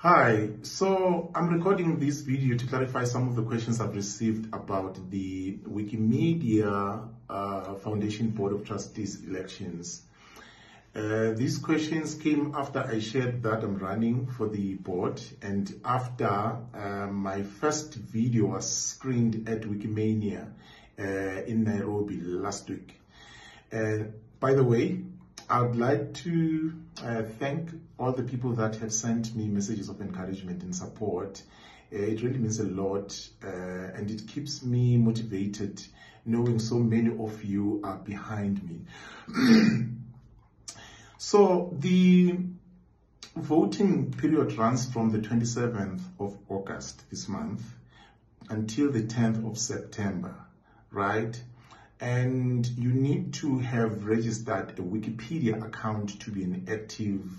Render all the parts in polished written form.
Hi, so I'm recording this video to clarify some of the questions I've received about the Wikimedia Foundation Board of Trustees elections. These questions came after I shared that I'm running for the board and after my first video was screened at Wikimania in Nairobi last week. By the way, I would like to thank all the people that have sent me messages of encouragement and support. It really means a lot and it keeps me motivated knowing so many of you are behind me. So the voting period runs from the 27th of August this month until the 10th of September, right? And you need to have registered a Wikipedia account to be an active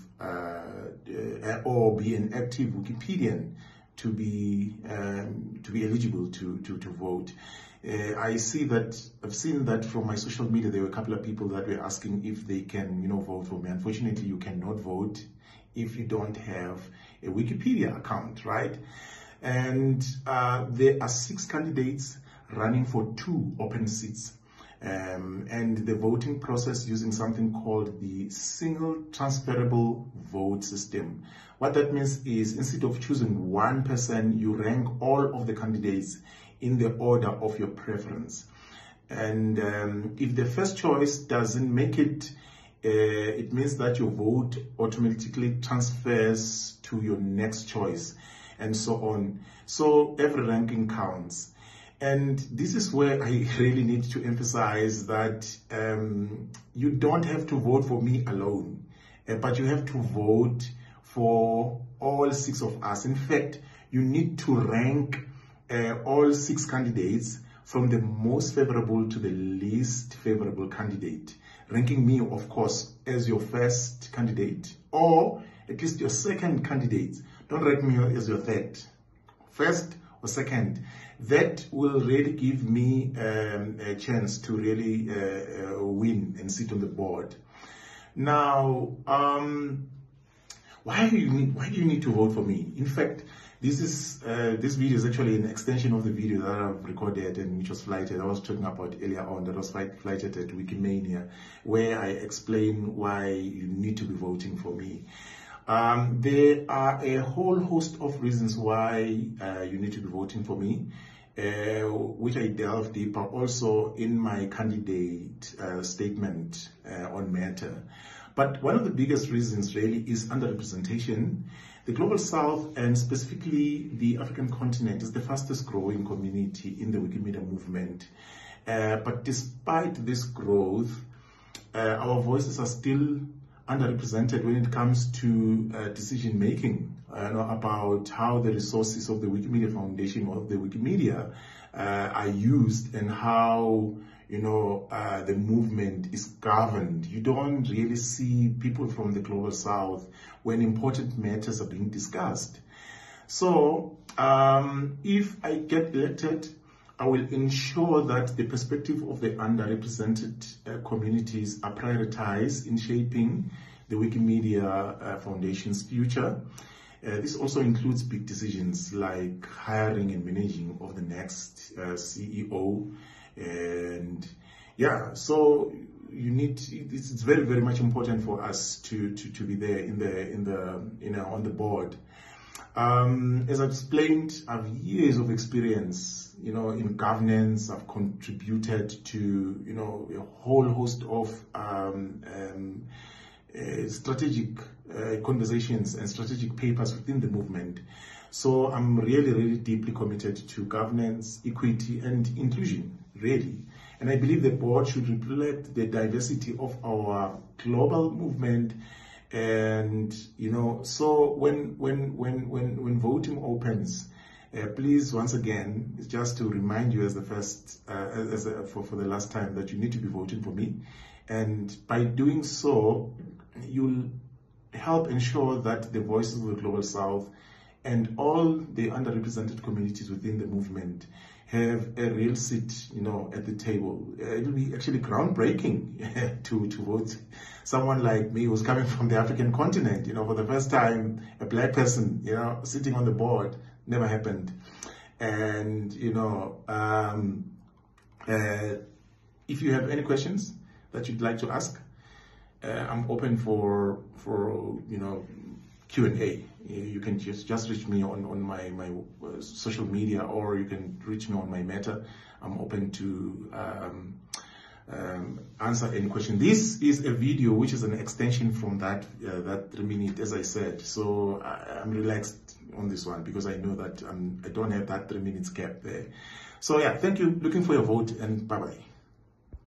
or be an active Wikipedian to be eligible to vote. I've seen that from my social media. There were a couple of people that were asking if they can, vote for me. Unfortunately, you cannot vote if you don't have a Wikipedia account, right? And there are 6 candidates running for 2 open seats. And the voting process using something called the single transferable vote system. What that means is instead of choosing one person, you rank all of the candidates in the order of your preference. And if the first choice doesn't make it, it means that your vote automatically transfers to your next choice and so on. So every ranking counts. And this is where I really need to emphasize that you don't have to vote for me alone, but you have to vote for all 6 of us. In fact, you need to rank all 6 candidates from the most favorable to the least favorable candidate, ranking me, of course, as your first candidate, or at least your second candidate. Don't rank me as your third, first or second. That will really give me a chance to really win and sit on the board. Now, why do you need to vote for me? In fact, this video is actually an extension of the video that I've recorded and which was flighted. I was talking about earlier on that was flighted at Wikimania, where I explain why you need to be voting for me. There are a whole host of reasons why you need to be voting for me, which I delve deeper also in my candidate statement on Matter. But one of the biggest reasons really is underrepresentation. The Global South, and specifically the African continent, is the fastest growing community in the Wikimedia movement. But despite this growth, our voices are still underrepresented when it comes to decision making about how the resources of the Wikimedia Foundation or the Wikimedia are used and how the movement is governed. You don't really see people from the Global South when important matters are being discussed. So if I get elected, I will ensure that the perspective of the underrepresented communities are prioritized in shaping the Wikimedia Foundation's future. This also includes big decisions like hiring and managing of the next CEO. And yeah, so it's very, very much important for us to be there on the board. As I've explained, I have years of experience, in governance. I've contributed to, a whole host of strategic conversations and strategic papers within the movement. So I'm really, really deeply committed to governance, equity, and inclusion, really. And I believe the board should reflect the diversity of our global movement. And so when voting opens, please, once again, it's just to remind you as the first for the last time that you need to be voting for me, and by doing so, you'll help ensure that the voices of the Global South and all the underrepresented communities within the movement have a real seat, you know, at the table. It will be actually groundbreaking to vote someone like me who's coming from the African continent, you know, for the first time, a black person, you know, sitting on the board. Never happened. And, you know, if you have any questions that you'd like to ask, I'm open for you know, Q&A. You can just reach me on my social media, or you can reach me on my Meta. I'm open to answer any question. This is a video which is an extension from that 3 minute, as I said. So I'm relaxed on this one because I know that I don't have that 3 minutes gap there. So yeah, thank you. Looking for your vote, and bye bye.